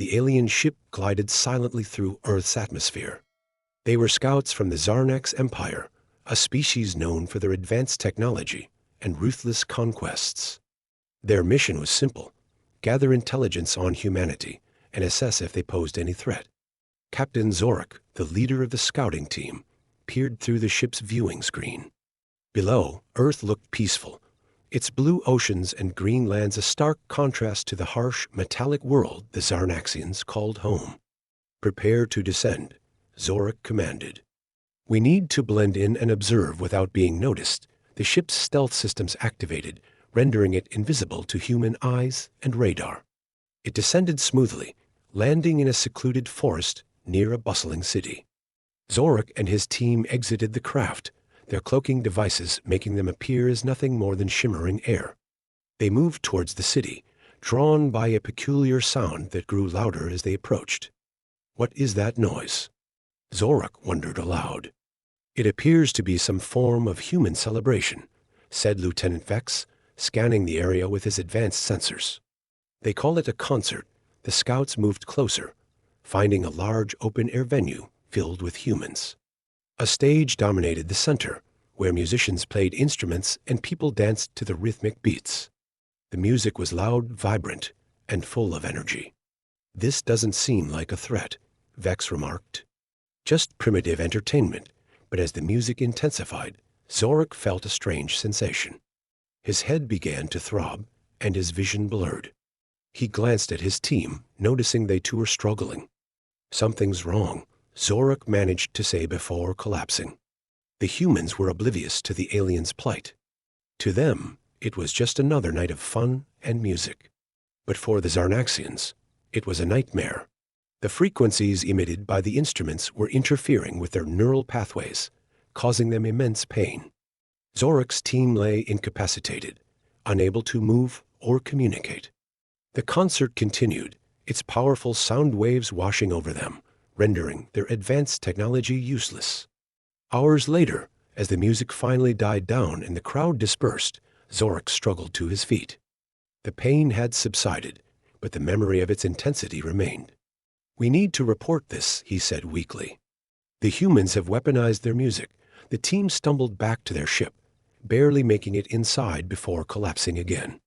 the alien ship glided silently through Earth's atmosphere. They were scouts from the Zarnax Empire, a species known for their advanced technology and ruthless conquests. Their mission was simple: gather intelligence on humanity and assess if they posed any threat. Captain Zorak, the leader of the scouting team, peered through the ship's viewing screen. Below, Earth looked peaceful, its blue oceans and green lands a stark contrast to the harsh, metallic world the Zarnaxians called home. "Prepare to descend," Zorak commanded. "We need to blend in and observe without being noticed." The ship's stealth systems activated, rendering it invisible to human eyes and radar. It descended smoothly, landing in a secluded forest near a bustling city. Zorak and his team exited the craft, their cloaking devices making them appear as nothing more than shimmering air. They moved towards the city, drawn by a peculiar sound that grew louder as they approached. "What is that noise?" Zorak wondered aloud. "It appears to be some form of human celebration," said Lieutenant Vex, scanning the area with his advanced sensors. "They call it a concert." The scouts moved closer, finding a large open-air venue filled with humans. A stage dominated the center, where musicians played instruments and people danced to the rhythmic beats. The music was loud, vibrant, and full of energy. "This doesn't seem like a threat," Vex remarked. "Just primitive entertainment." But as the music intensified, Zorak felt a strange sensation. His head began to throb, and his vision blurred. He glanced at his team, noticing they too were struggling. "Something's wrong," Zorak managed to say before collapsing. The humans were oblivious to the aliens' plight. To them, it was just another night of fun and music. But for the Zarnaxians, it was a nightmare. The frequencies emitted by the instruments were interfering with their neural pathways, causing them immense pain. Zorak's team lay incapacitated, unable to move or communicate. The concert continued, its powerful sound waves washing over them, rendering their advanced technology useless. Hours later, as the music finally died down and the crowd dispersed, Zorak struggled to his feet. The pain had subsided, but the memory of its intensity remained. "We need to report this," he said weakly. "The humans have weaponized their music." The team stumbled back to their ship, barely making it inside before collapsing again.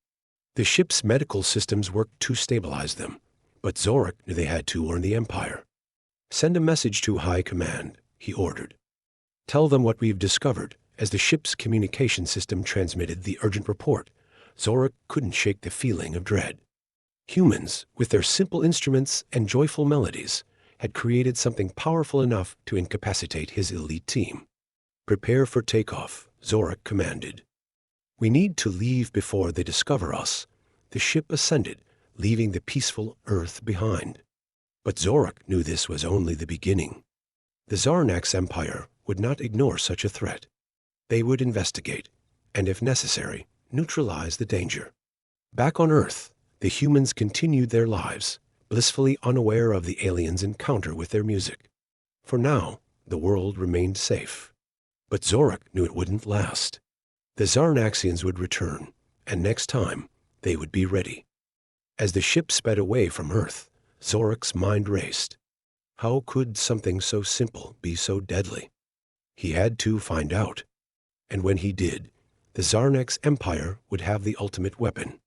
The ship's medical systems worked to stabilize them, but Zorak knew they had to warn the Empire. "Send a message to High Command," he ordered. "Tell them what we've discovered." As the ship's communication system transmitted the urgent report, Zorak couldn't shake the feeling of dread. Humans, with their simple instruments and joyful melodies, had created something powerful enough to incapacitate his elite team. "Prepare for takeoff," Zorak commanded. "We need to leave before they discover us." The ship ascended, leaving the peaceful Earth behind. But Zorak knew this was only the beginning. The Zarnax Empire would not ignore such a threat. They would investigate, and if necessary, neutralize the danger. Back on Earth, the humans continued their lives, blissfully unaware of the aliens' encounter with their music. For now, the world remained safe. But Zorak knew it wouldn't last. The Zarnaxians would return, and next time, they would be ready. As the ship sped away from Earth, Zorak's mind raced. How could something so simple be so deadly? He had to find out. And when he did, the Zarnax Empire would have the ultimate weapon.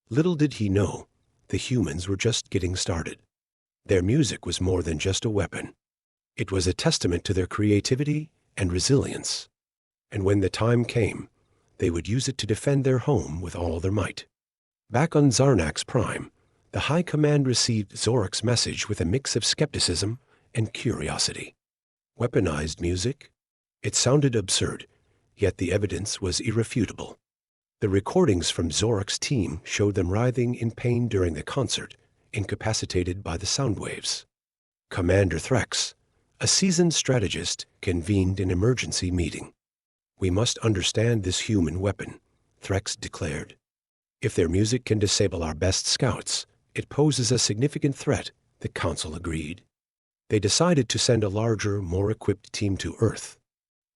Little did he know, the humans were just getting started. Their music was more than just a weapon. It was a testament to their creativity and resilience. And when the time came, they would use it to defend their home with all their might. Back on Zarnax Prime, the High Command received Zorak's message with a mix of skepticism and curiosity. Weaponized music? It sounded absurd, yet the evidence was irrefutable. The recordings from Zorak's team showed them writhing in pain during the concert, incapacitated by the sound waves. Commander Threx, a seasoned strategist, convened an emergency meeting. "We must understand this human weapon," Threx declared. "If their music can disable our best scouts, it poses a significant threat," the Council agreed. They decided to send a larger, more equipped team to Earth.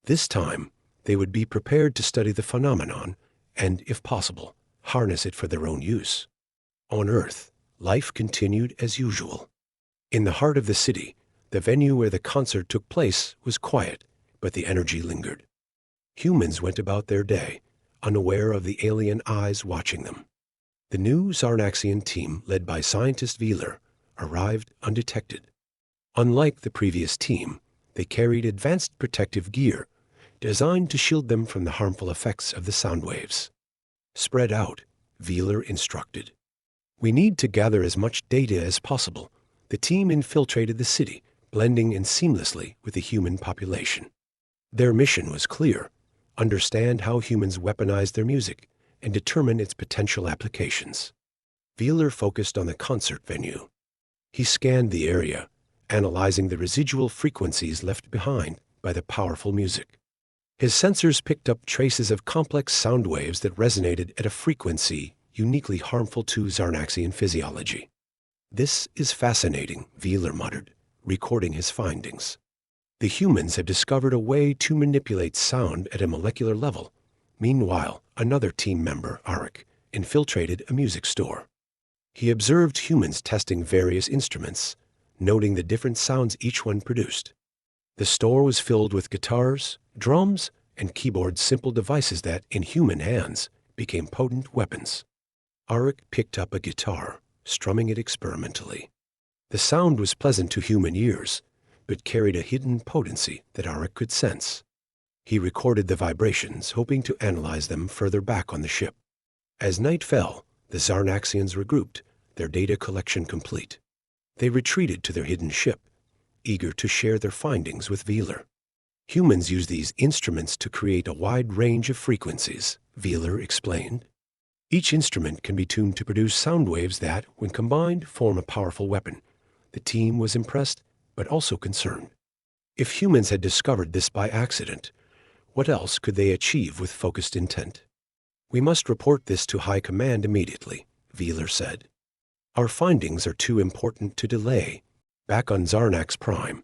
This time, they would be prepared to study the phenomenon and, if possible, harness it for their own use. On Earth, life continued as usual. In the heart of the city, the venue where the concert took place was quiet, but the energy lingered. Humans went about their day, unaware of the alien eyes watching them. The new Zarnaxian team, led by scientist Wheeler, arrived undetected. Unlike the previous team, they carried advanced protective gear, designed to shield them from the harmful effects of the sound waves. Spread out, Wheeler instructed. We need to gather as much data as possible. The team infiltrated the city, blending in seamlessly with the human population. Their mission was clear: understand how humans weaponize their music and determine its potential applications. Wheeler focused on the concert venue. He scanned the area, analyzing the residual frequencies left behind by the powerful music. His sensors picked up traces of complex sound waves that resonated at a frequency uniquely harmful to Zarnaxian physiology. "This is fascinating," Wheeler muttered, recording his findings. The humans have discovered a way to manipulate sound at a molecular level. Meanwhile, another team member, Arik, infiltrated a music store. He observed humans testing various instruments, noting the different sounds each one produced. The store was filled with guitars, drums, and keyboards, simple devices that, in human hands, became potent weapons. Arik picked up a guitar, strumming it experimentally. The sound was pleasant to human ears, but carried a hidden potency that Arik could sense. He recorded the vibrations, hoping to analyze them further back on the ship. As night fell, the Zarnaxians regrouped, their data collection complete. They retreated to their hidden ship, eager to share their findings with Wheeler. "Humans use these instruments to create a wide range of frequencies," Wheeler explained. "Each instrument can be tuned to produce sound waves that, when combined, form a powerful weapon." The team was impressed, but also concerned. If humans had discovered this by accident, what else could they achieve with focused intent? "We must report this to High Command immediately," Wheeler said. "Our findings are too important to delay." Back on Zarnax Prime,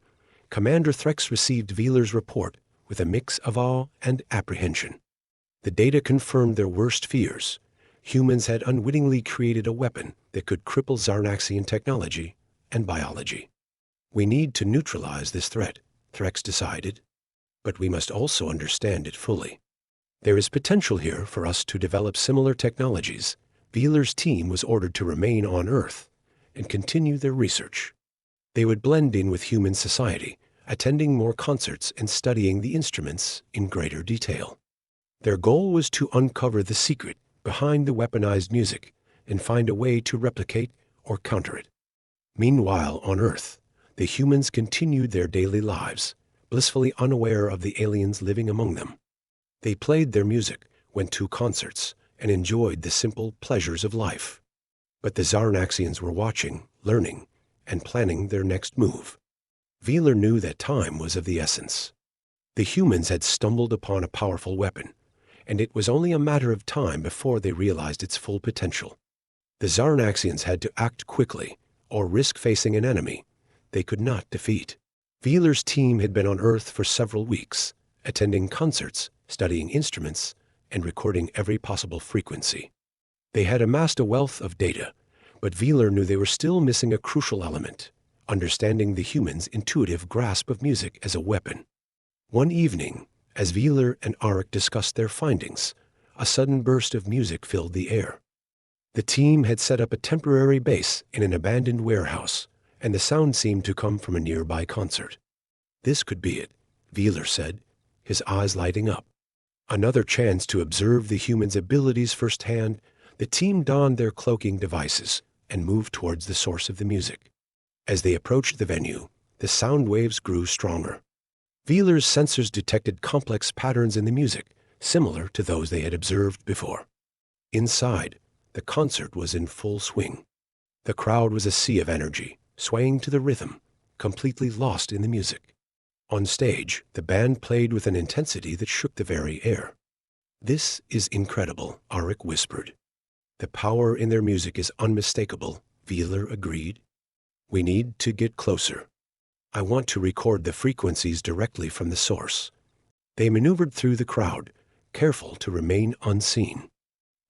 Commander Threx received Wheeler's report with a mix of awe and apprehension. The data confirmed their worst fears. Humans had unwittingly created a weapon that could cripple Zarnaxian technology and biology. "We need to neutralize this threat," Threx decided, "but we must also understand it fully. There is potential here for us to develop similar technologies." Wheeler's team was ordered to remain on Earth and continue their research. They would blend in with human society, attending more concerts and studying the instruments in greater detail. Their goal was to uncover the secret behind the weaponized music and find a way to replicate or counter it. Meanwhile, on Earth, the humans continued their daily lives, blissfully unaware of the aliens living among them. They played their music, went to concerts, and enjoyed the simple pleasures of life. But the Zarnaxians were watching, learning, and planning their next move. Wheeler knew that time was of the essence. The humans had stumbled upon a powerful weapon, and it was only a matter of time before they realized its full potential. The Zarnaxians had to act quickly, or risk facing an enemy they could not defeat. Wheeler's team had been on Earth for several weeks, attending concerts, studying instruments, and recording every possible frequency. They had amassed a wealth of data, but Wheeler knew they were still missing a crucial element: understanding the humans' intuitive grasp of music as a weapon. One evening, as Wheeler and Arik discussed their findings, a sudden burst of music filled the air. The team had set up a temporary base in an abandoned warehouse, and the sound seemed to come from a nearby concert. "This could be it," Wheeler said, his eyes lighting up. Another chance to observe the humans' abilities firsthand. The team donned their cloaking devices and moved towards the source of the music. As they approached the venue, the sound waves grew stronger. Wheeler's sensors detected complex patterns in the music, similar to those they had observed before. Inside, the concert was in full swing. The crowd was a sea of energy, swaying to the rhythm, completely lost in the music. On stage, the band played with an intensity that shook the very air. "This is incredible," Arik whispered. "The power in their music is unmistakable," Wheeler agreed. "We need to get closer. I want to record the frequencies directly from the source." They maneuvered through the crowd, careful to remain unseen.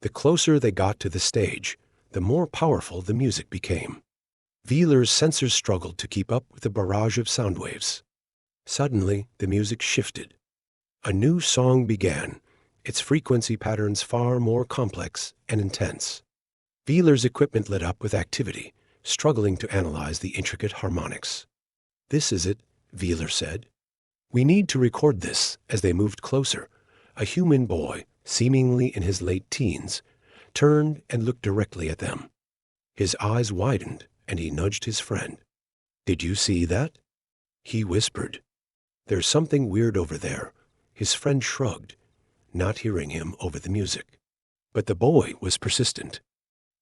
The closer they got to the stage, the more powerful the music became. Wheeler's sensors struggled to keep up with the barrage of sound waves. Suddenly, the music shifted. A new song began, its frequency patterns far more complex and intense. Wheeler's equipment lit up with activity, struggling to analyze the intricate harmonics. "This is it," Wheeler said. "We need to record this." As they moved closer, a human boy, seemingly in his late teens, turned and looked directly at them. His eyes widened, and he nudged his friend. "Did you see that?" he whispered. "There's something weird over there." His friend shrugged, not hearing him over the music. But the boy was persistent.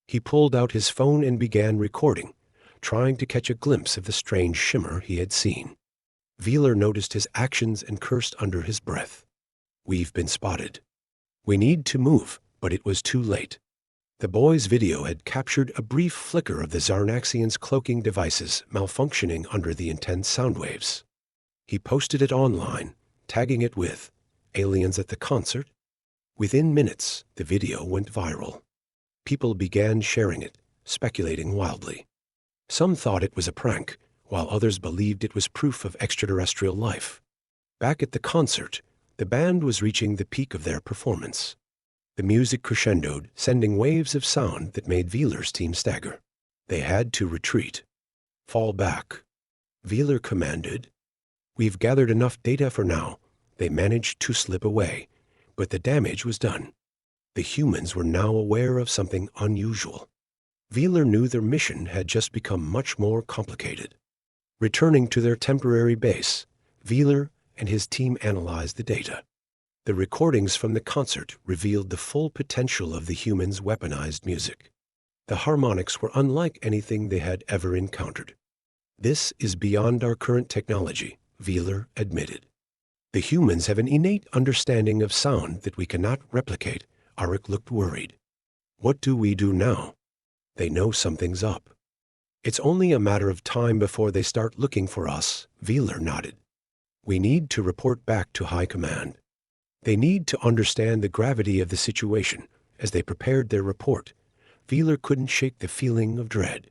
He pulled out his phone and began recording, trying to catch a glimpse of the strange shimmer he had seen. Wheeler noticed his actions and cursed under his breath. "We've been spotted. We need to move," but it was too late. The boy's video had captured a brief flicker of the Zarnaxians' cloaking devices malfunctioning under the intense sound waves. He posted it online, tagging it with "Aliens at the Concert." Within minutes, the video went viral. People began sharing it, speculating wildly. Some thought it was a prank, while others believed it was proof of extraterrestrial life. Back at the concert, the band was reaching the peak of their performance. The music crescendoed, sending waves of sound that made Wheeler's team stagger. They had to retreat. "Fall back," Wheeler commanded. "We've gathered enough data for now." They managed to slip away, but the damage was done. The humans were now aware of something unusual. Wheeler knew their mission had just become much more complicated. Returning to their temporary base, Wheeler and his team analyzed the data. The recordings from the concert revealed the full potential of the humans' weaponized music. The harmonics were unlike anything they had ever encountered. "This is beyond our current technology," Wheeler admitted. "The humans have an innate understanding of sound that we cannot replicate." Arik looked worried. "What do we do now?" "They know something's up. It's only a matter of time before they start looking for us," Wheeler nodded. "We need to report back to High Command. They need to understand the gravity of the situation." As they prepared their report, Wheeler couldn't shake the feeling of dread.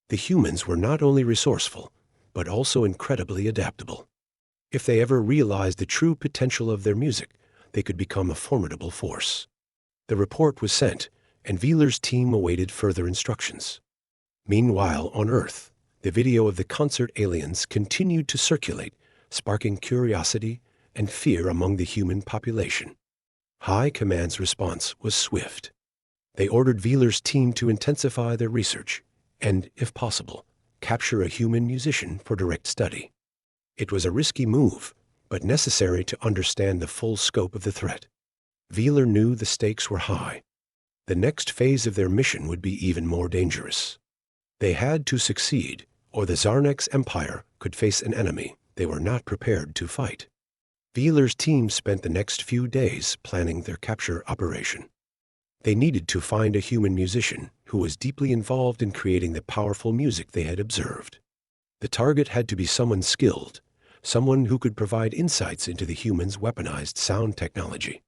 The humans were not only resourceful, but also incredibly adaptable. If they ever realized the true potential of their music, they could become a formidable force. The report was sent, and Wheeler's team awaited further instructions. Meanwhile, on Earth, the video of the concert aliens continued to circulate, sparking curiosity and fear among the human population. High Command's response was swift. They ordered Wheeler's team to intensify their research and, if possible, capture a human musician for direct study. It was a risky move, but necessary to understand the full scope of the threat. Wheeler knew the stakes were high. The next phase of their mission would be even more dangerous. They had to succeed, or the Zarnex Empire could face an enemy they were not prepared to fight. Wheeler's team spent the next few days planning their capture operation. They needed to find a human musician who was deeply involved in creating the powerful music they had observed. The target had to be someone skilled, someone who could provide insights into the humans' weaponized sound technology.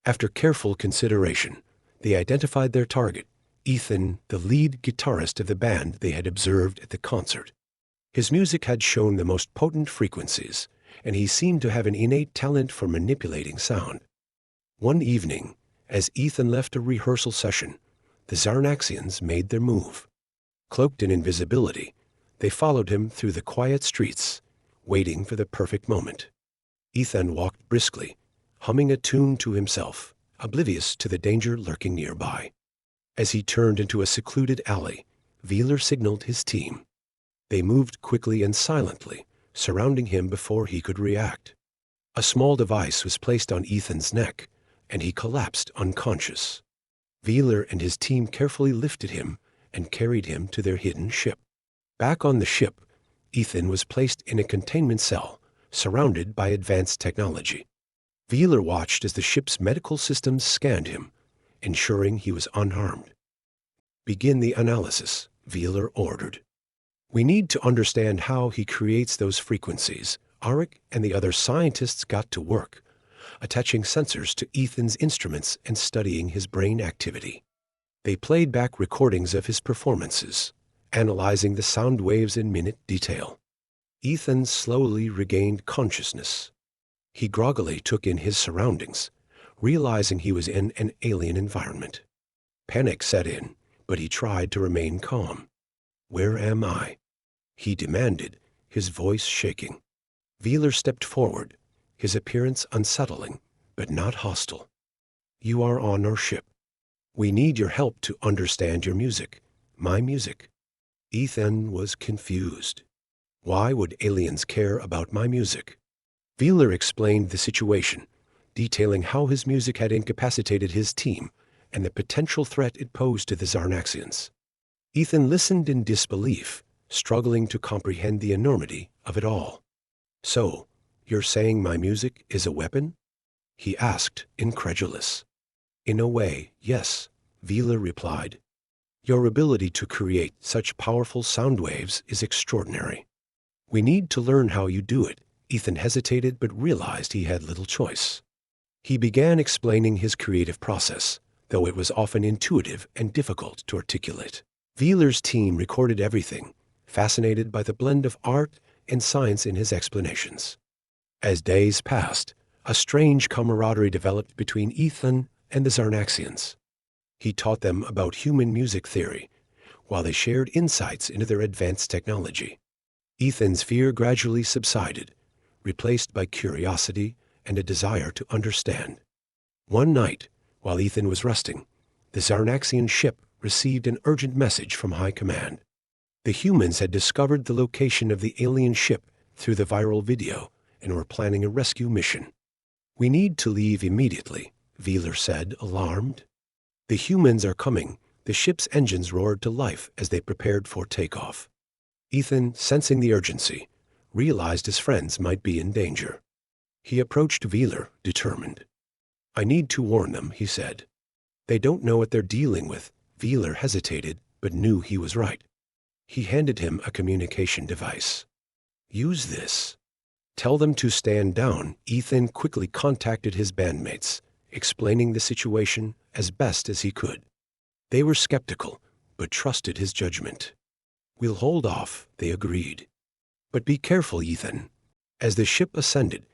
After careful consideration, they identified their target, Ethan, the lead guitarist of the band they had observed at the concert. His music had shown the most potent frequencies, and he seemed to have an innate talent for manipulating sound. One evening, as Ethan left a rehearsal session, the Zarnaxians made their move. Cloaked in invisibility, they followed him through the quiet streets, waiting for the perfect moment. Ethan walked briskly, humming a tune to himself, oblivious to the danger lurking nearby. As he turned into a secluded alley, Wheeler signaled his team. They moved quickly and silently, surrounding him before he could react. A small device was placed on Ethan's neck, and he collapsed unconscious. Wheeler and his team carefully lifted him and carried him to their hidden ship. Back on the ship, Ethan was placed in a containment cell, surrounded by advanced technology. Wheeler watched as the ship's medical systems scanned him, ensuring he was unharmed. "Begin the analysis," Wheeler ordered. "We need to understand how he creates those frequencies." Arik and the other scientists got to work, attaching sensors to Ethan's instruments and studying his brain activity. They played back recordings of his performances, analyzing the sound waves in minute detail. Ethan slowly regained consciousness. He groggily took in his surroundings, realizing he was in an alien environment. Panic set in, but he tried to remain calm. "Where am I?" he demanded, his voice shaking. Wheeler stepped forward, his appearance unsettling, but not hostile. "You are on our ship. We need your help to understand your music, my music." Ethan was confused. Why would aliens care about my music? Wheeler explained the situation, detailing how his music had incapacitated his team and the potential threat it posed to the Zarnaxians. Ethan listened in disbelief, struggling to comprehend the enormity of it all. "So, you're saying my music is a weapon?" he asked, incredulous. "In a way, yes," Wheeler replied. "Your ability to create such powerful sound waves is extraordinary. We need to learn how you do it." Ethan hesitated but realized he had little choice. He began explaining his creative process, though it was often intuitive and difficult to articulate. Wheeler's team recorded everything, fascinated by the blend of art and science in his explanations. As days passed, a strange camaraderie developed between Ethan and the Zarnaxians. He taught them about human music theory, while they shared insights into their advanced technology. Ethan's fear gradually subsided, replaced by curiosity and a desire to understand. One night, while Ethan was resting, the Zarnaxian ship received an urgent message from High Command. The humans had discovered the location of the alien ship through the viral video and were planning a rescue mission. "We need to leave immediately," Wheeler said, alarmed. "The humans are coming." The ship's engines roared to life as they prepared for takeoff. Ethan, sensing the urgency, realized his friends might be in danger. He approached Wheeler, determined. "I need to warn them," he said. "They don't know what they're dealing with." Wheeler hesitated, but knew he was right. He handed him a communication device. "Use this. Tell them to stand down." Ethan quickly contacted his bandmates, explaining the situation as best as he could. They were skeptical, but trusted his judgment. "We'll hold off," they agreed. "But be careful, Ethan." As the ship ascended,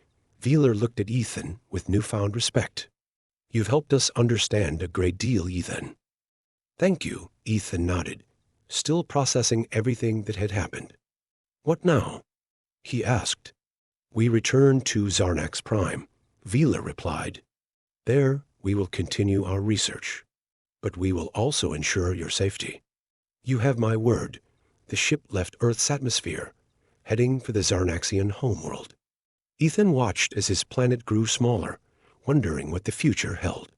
Wheeler looked at Ethan with newfound respect. "You've helped us understand a great deal, Ethan." "Thank you," Ethan nodded, still processing everything that had happened. "What now?" he asked. "We return to Zarnax Prime," Wheeler replied. "There we will continue our research, but we will also ensure your safety." "You have my word." The ship left Earth's atmosphere, heading for the Zarnaxian homeworld. Ethan watched as his planet grew smaller, wondering what the future held.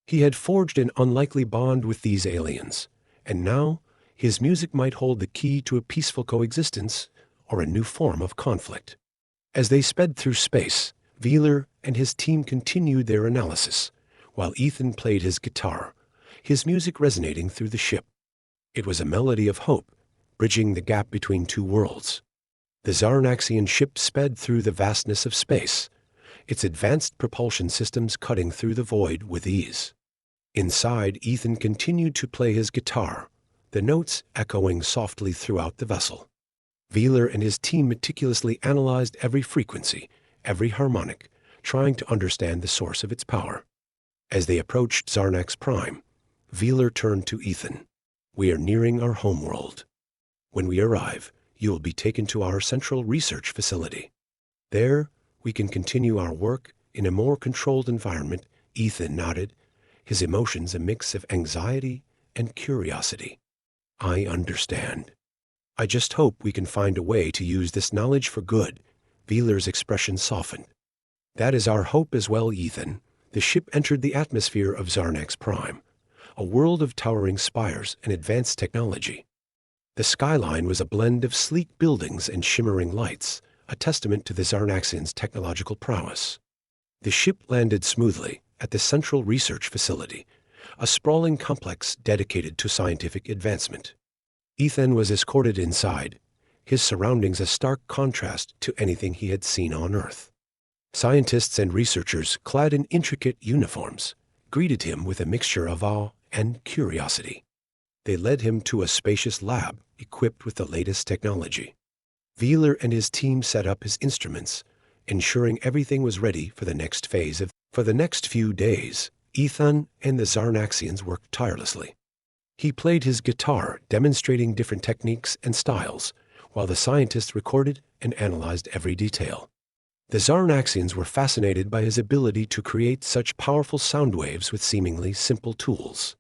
He had forged an unlikely bond with these aliens, and now his music might hold the key to a peaceful coexistence or a new form of conflict. As they sped through space, Wheeler and his team continued their analysis, while Ethan played his guitar, his music resonating through the ship. It was a melody of hope, bridging the gap between two worlds. The Zarnaxian ship sped through the vastness of space, its advanced propulsion systems cutting through the void with ease. Inside, Ethan continued to play his guitar, the notes echoing softly throughout the vessel. Wheeler and his team meticulously analyzed every frequency, every harmonic, trying to understand the source of its power. As they approached Zarnax Prime, Wheeler turned to Ethan. "We are nearing our homeworld. When we arrive, you will be taken to our central research facility. There, we can continue our work in a more controlled environment." Ethan nodded, his emotions a mix of anxiety and curiosity. "I understand. I just hope we can find a way to use this knowledge for good." Wheeler's expression softened. "That is our hope as well, Ethan." The ship entered the atmosphere of Zarnax Prime, a world of towering spires and advanced technology. The skyline was a blend of sleek buildings and shimmering lights, a testament to the Zarnaxians' technological prowess. The ship landed smoothly at the Central Research Facility, a sprawling complex dedicated to scientific advancement. Ethan was escorted inside, his surroundings a stark contrast to anything he had seen on Earth. Scientists and researchers, clad in intricate uniforms, greeted him with a mixture of awe and curiosity. They led him to a spacious lab equipped with the latest technology. Wheeler and his team set up his instruments, ensuring everything was ready for the next phase of. For the next few days, Ethan and the Zarnaxians worked tirelessly. He played his guitar, demonstrating different techniques and styles, while the scientists recorded and analyzed every detail. The Zarnaxians were fascinated by his ability to create such powerful sound waves with seemingly simple tools.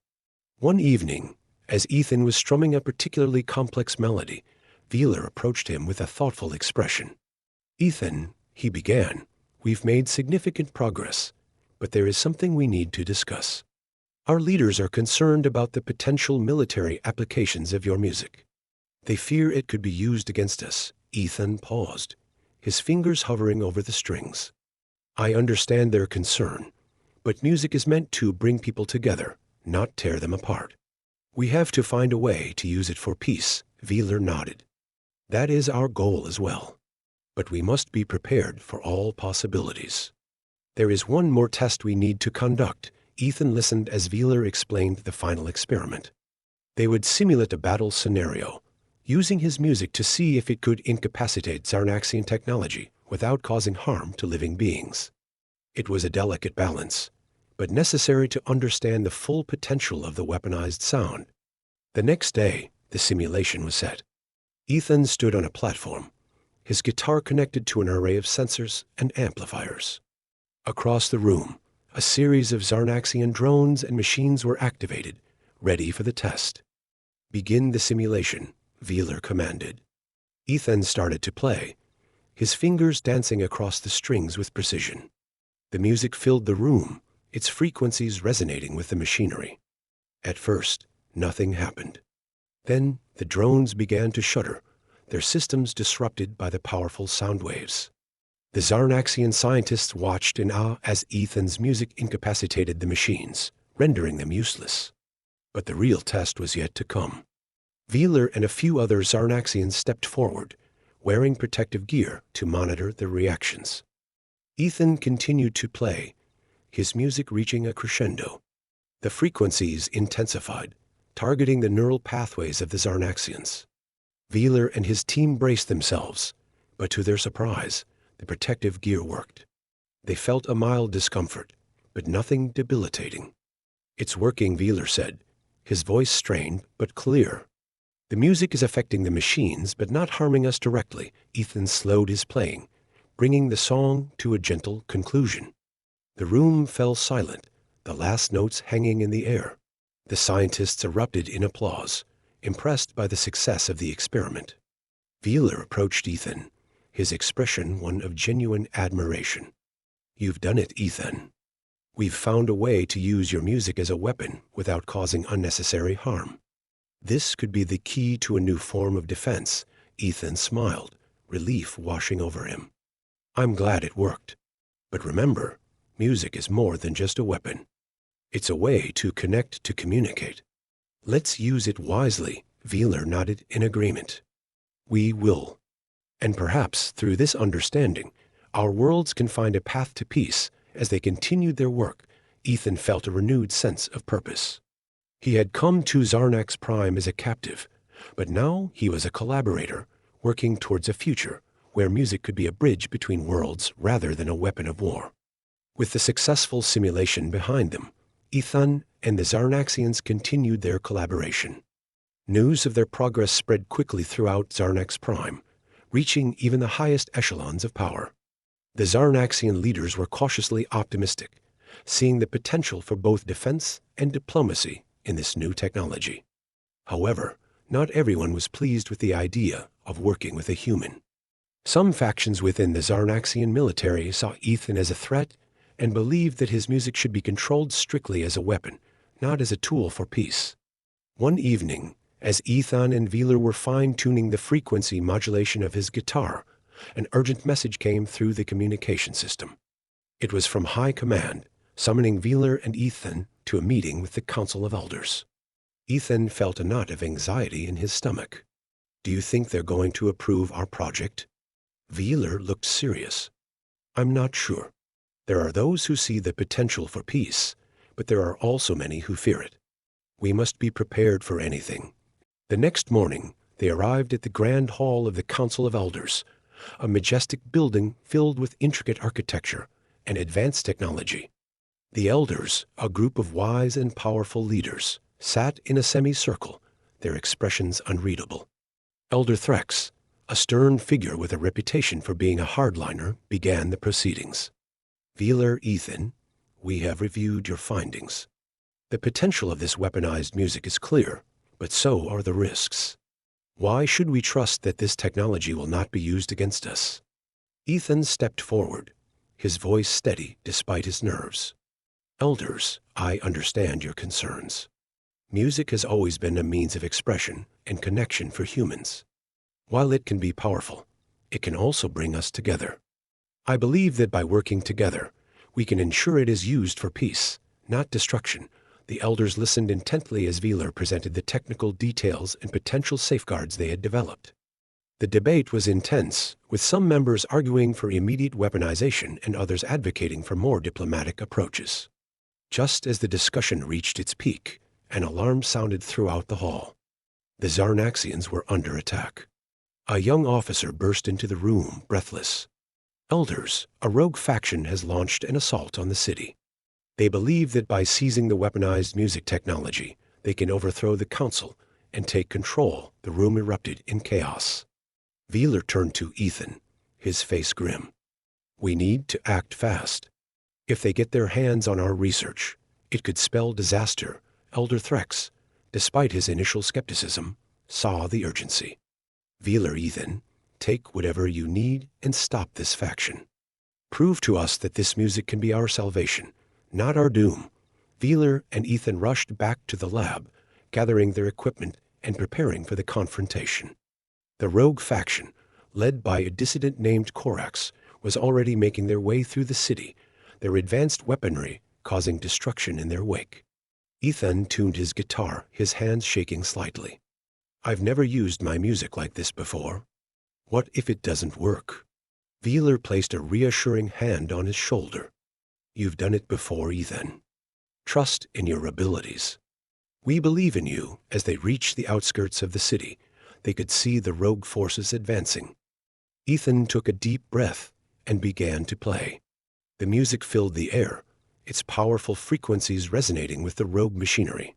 One evening, as Ethan was strumming a particularly complex melody, Wheeler approached him with a thoughtful expression. "Ethan," he began, "we've made significant progress, but there is something we need to discuss. Our leaders are concerned about the potential military applications of your music. They fear it could be used against us." Ethan paused, his fingers hovering over the strings. "I understand their concern, but music is meant to bring people together, not tear them apart. We have to find a way to use it for peace." Wheeler nodded. "That is our goal as well. But we must be prepared for all possibilities. There is one more test we need to conduct." Ethan listened as Wheeler explained the final experiment. They would simulate a battle scenario, using his music to see if it could incapacitate Zarnaxian technology without causing harm to living beings. It was a delicate balance, but necessary to understand the full potential of the weaponized sound. The next day, the simulation was set. Ethan stood on a platform, his guitar connected to an array of sensors and amplifiers. Across the room, a series of Zarnaxian drones and machines were activated, ready for the test. "Begin the simulation," Wheeler commanded. Ethan started to play, his fingers dancing across the strings with precision. The music filled the room, its frequencies resonating with the machinery. At first, nothing happened. Then the drones began to shudder, their systems disrupted by the powerful sound waves. The Zarnaxian scientists watched in awe as Ethan's music incapacitated the machines, rendering them useless. But the real test was yet to come. Wheeler and a few other Zarnaxians stepped forward, wearing protective gear to monitor the reactions. Ethan continued to play, his music reaching a crescendo. The frequencies intensified, targeting the neural pathways of the Zarnaxians. Wheeler and his team braced themselves, but to their surprise, the protective gear worked. They felt a mild discomfort, but nothing debilitating. "It's working," Wheeler said, his voice strained but clear. "The music is affecting the machines, but not harming us directly." Ethan slowed his playing, bringing the song to a gentle conclusion. The room fell silent, the last notes hanging in the air. The scientists erupted in applause, impressed by the success of the experiment. Wheeler approached Ethan, his expression one of genuine admiration. "You've done it, Ethan. We've found a way to use your music as a weapon without causing unnecessary harm. This could be the key to a new form of defense." Ethan smiled, relief washing over him. "I'm glad it worked. But remember, music is more than just a weapon. It's a way to connect, to communicate. Let's use it wisely." Wheeler nodded in agreement. "We will. And perhaps through this understanding, our worlds can find a path to peace." As they continued their work, Ethan felt a renewed sense of purpose. He had come to Zarnax Prime as a captive, but now he was a collaborator, working towards a future where music could be a bridge between worlds rather than a weapon of war. With the successful simulation behind them, Ethan and the Zarnaxians continued their collaboration. News of their progress spread quickly throughout Zarnax Prime, reaching even the highest echelons of power. The Zarnaxian leaders were cautiously optimistic, seeing the potential for both defense and diplomacy in this new technology. However, not everyone was pleased with the idea of working with a human. Some factions within the Zarnaxian military saw Ethan as a threat and believed that his music should be controlled strictly as a weapon, not as a tool for peace. One evening, as Ethan and Wheeler were fine-tuning the frequency modulation of his guitar, an urgent message came through the communication system. It was from High Command, summoning Wheeler and Ethan to a meeting with the Council of Elders. Ethan felt a knot of anxiety in his stomach. "Do you think they're going to approve our project?" Wheeler looked serious. "I'm not sure. There are those who see the potential for peace, but there are also many who fear it. We must be prepared for anything. The next morning, they arrived at the Grand Hall of the Council of Elders, a majestic building filled with intricate architecture and advanced technology. The Elders, a group of wise and powerful leaders, sat in a semicircle, their expressions unreadable. Elder Threx, a stern figure with a reputation for being a hardliner, began the proceedings. Velar Ethan, we have reviewed your findings. The potential of this weaponized music is clear, but so are the risks. Why should we trust that this technology will not be used against us? Ethan stepped forward, his voice steady despite his nerves. Elders, I understand your concerns. Music has always been a means of expression and connection for humans. While it can be powerful, it can also bring us together. I believe that by working together, we can ensure it is used for peace, not destruction. The elders listened intently as Velar presented the technical details and potential safeguards they had developed. The debate was intense, with some members arguing for immediate weaponization and others advocating for more diplomatic approaches. Just as the discussion reached its peak, an alarm sounded throughout the hall. The Zarnaxians were under attack. A young officer burst into the room, breathless. Elders, a rogue faction has launched an assault on the city. They believe that by seizing the weaponized music technology, they can overthrow the council and take control. The room erupted in chaos. Velar turned to Ethan, his face grim. We need to act fast. If they get their hands on our research, it could spell disaster. Elder Threx, despite his initial skepticism, saw the urgency. Velar Ethan, take whatever you need and stop this faction. Prove to us that this music can be our salvation, not our doom. Velar and Ethan rushed back to the lab, gathering their equipment and preparing for the confrontation. The rogue faction, led by a dissident named Korax, was already making their way through the city, their advanced weaponry causing destruction in their wake. Ethan tuned his guitar, his hands shaking slightly. I've never used my music like this before. What if it doesn't work? Velar placed a reassuring hand on his shoulder. You've done it before, Ethan. Trust in your abilities. We believe in you. As they reached the outskirts of the city, they could see the rogue forces advancing. Ethan took a deep breath and began to play. The music filled the air, its powerful frequencies resonating with the rogue machinery.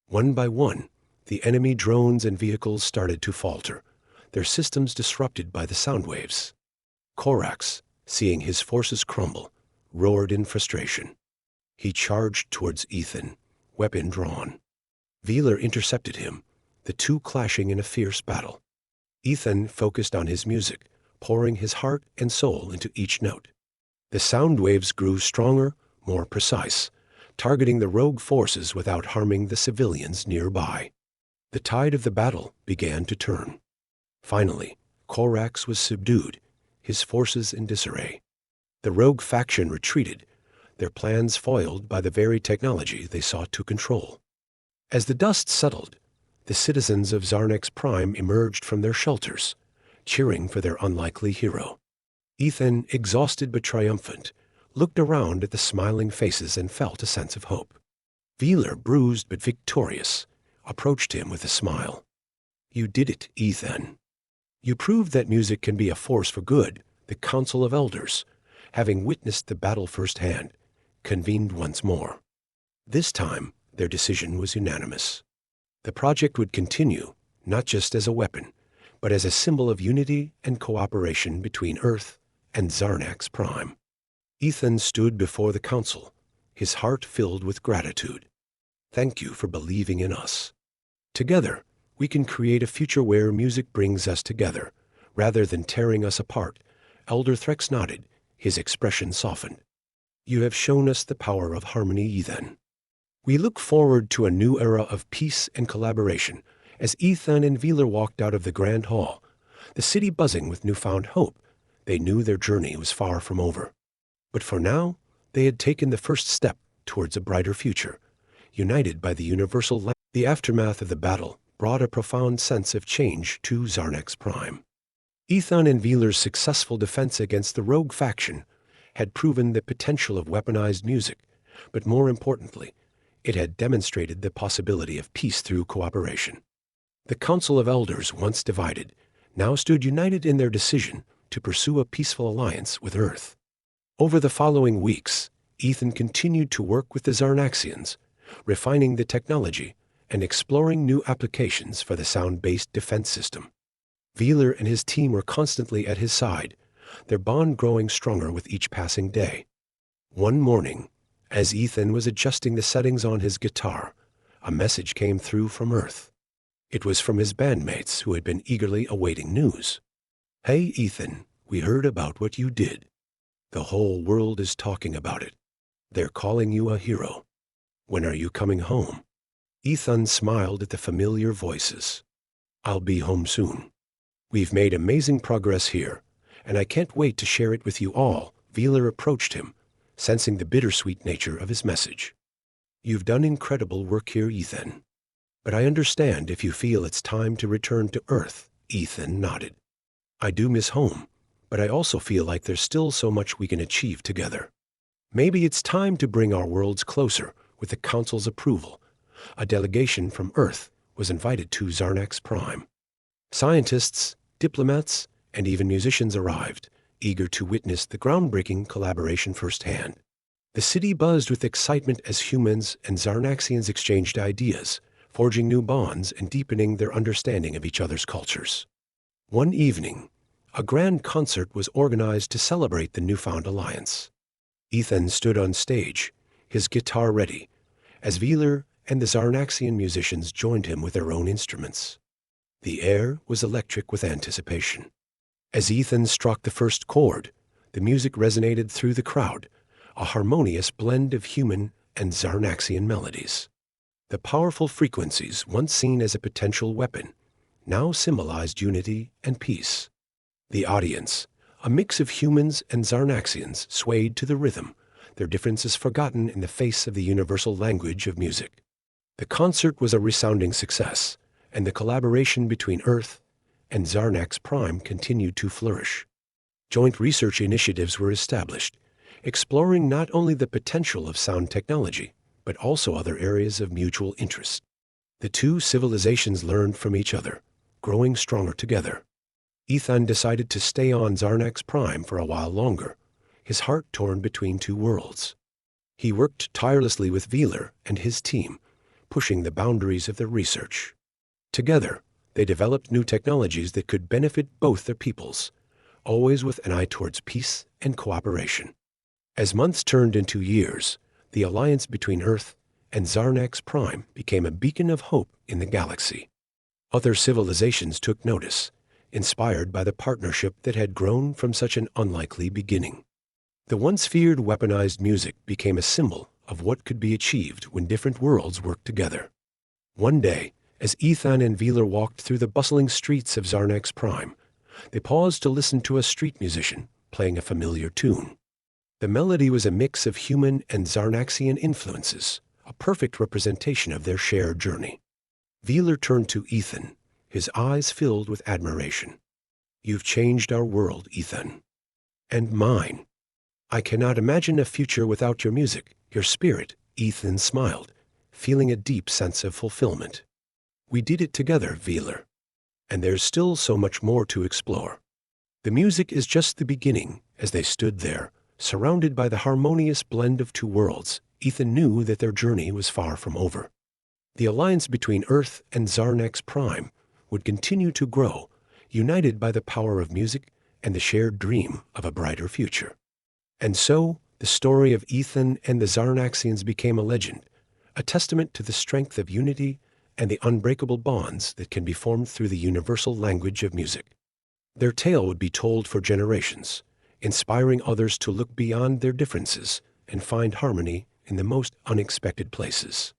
One by one, the enemy drones and vehicles started to falter, their systems disrupted by the sound waves. Korax, seeing his forces crumble, roared in frustration. He charged towards Ethan, weapon drawn. Velar intercepted him, the two clashing in a fierce battle. Ethan focused on his music, pouring his heart and soul into each note. The sound waves grew stronger, more precise, targeting the rogue forces without harming the civilians nearby. The tide of the battle began to turn. Finally, Korax was subdued, his forces in disarray. The rogue faction retreated, their plans foiled by the very technology they sought to control. As the dust settled, the citizens of Zarnex Prime emerged from their shelters, cheering for their unlikely hero. Ethan, exhausted but triumphant, looked around at the smiling faces and felt a sense of hope. Velar, bruised but victorious, approached him with a smile. You did it, Ethan. You proved that music can be a force for good. The Council of Elders, having witnessed the battle firsthand, convened once more. This time, their decision was unanimous. The project would continue, not just as a weapon, but as a symbol of unity and cooperation between Earth and Zarnax Prime. Ethan stood before the council, his heart filled with gratitude. Thank you for believing in us. Together, we can create a future where music brings us together, rather than tearing us apart. Elder Threx nodded, his expression softened. You have shown us the power of harmony, Ethan. We look forward to a new era of peace and collaboration. As Ethan and Velar walked out of the Grand Hall, the city buzzing with newfound hope, they knew their journey was far from over. But for now, they had taken the first step towards a brighter future, united by the universal land. The aftermath of the battle brought a profound sense of change to Zarnex Prime. Ethan and Velar's successful defense against the rogue faction had proven the potential of weaponized music, but more importantly, It had demonstrated the possibility of peace through cooperation. The Council of Elders, once divided, now stood united in their decision to pursue a peaceful alliance with Earth. Over the following weeks, Ethan continued to work with the Zarnaxians, refining the technology and exploring new applications for the sound-based defense system. Wheeler and his team were constantly at his side, their bond growing stronger with each passing day. One morning, as Ethan was adjusting the settings on his guitar, a message came through from Earth. It was from his bandmates who had been eagerly awaiting news. "Hey, Ethan, we heard about what you did. The whole world is talking about it. They're calling you a hero. When are you coming home?" Ethan smiled at the familiar voices. "I'll be home soon. We've made amazing progress here, and I can't wait to share it with you all." Wheeler approached him, sensing the bittersweet nature of his message. "You've done incredible work here, Ethan. But I understand if you feel it's time to return to Earth." Ethan nodded. "I do miss home, but I also feel like there's still so much we can achieve together. Maybe it's time to bring our worlds closer." With the Council's approval, a delegation from Earth was invited to Zarnax Prime. Scientists, diplomats, and even musicians arrived, eager to witness the groundbreaking collaboration firsthand. The city buzzed with excitement as humans and Zarnaxians exchanged ideas, forging new bonds and deepening their understanding of each other's cultures. One evening, a grand concert was organized to celebrate the newfound alliance. Ethan stood on stage, his guitar ready, as Wheeler and the Zarnaxian musicians joined him with their own instruments. The air was electric with anticipation. As Ethan struck the first chord, the music resonated through the crowd, a harmonious blend of human and Zarnaxian melodies. The powerful frequencies, once seen as a potential weapon, now symbolized unity and peace. The audience, a mix of humans and Zarnaxians, swayed to the rhythm, their differences forgotten in the face of the universal language of music. The concert was a resounding success, and the collaboration between Earth and Zarnax Prime continued to flourish. Joint research initiatives were established, exploring not only the potential of sound technology, but also other areas of mutual interest. The two civilizations learned from each other, growing stronger together. Ethan decided to stay on Zarnax Prime for a while longer, his heart torn between two worlds. He worked tirelessly with Wheeler and his team, pushing the boundaries of their research. Together, they developed new technologies that could benefit both their peoples, always with an eye towards peace and cooperation. As months turned into years, the alliance between Earth and Zarnax Prime became a beacon of hope in the galaxy. Other civilizations took notice, inspired by the partnership that had grown from such an unlikely beginning. The once feared weaponized music became a symbol of what could be achieved when different worlds worked together. One day, as Ethan and Wheeler walked through the bustling streets of Zarnax Prime, they paused to listen to a street musician playing a familiar tune. The melody was a mix of human and Zarnaxian influences, a perfect representation of their shared journey. Wheeler turned to Ethan, his eyes filled with admiration. "You've changed our world, Ethan. And mine. I cannot imagine a future without your music, your spirit." Ethan smiled, feeling a deep sense of fulfillment. "We did it together, Wheeler. And there's still so much more to explore." The music is just the beginning. As they stood there, surrounded by the harmonious blend of two worlds, Ethan knew that their journey was far from over. The alliance between Earth and Zarnax Prime would continue to grow, united by the power of music and the shared dream of a brighter future. And so, the story of Ethan and the Zarnaxians became a legend, a testament to the strength of unity and the unbreakable bonds that can be formed through the universal language of music. Their tale would be told for generations, inspiring others to look beyond their differences and find harmony in the most unexpected places.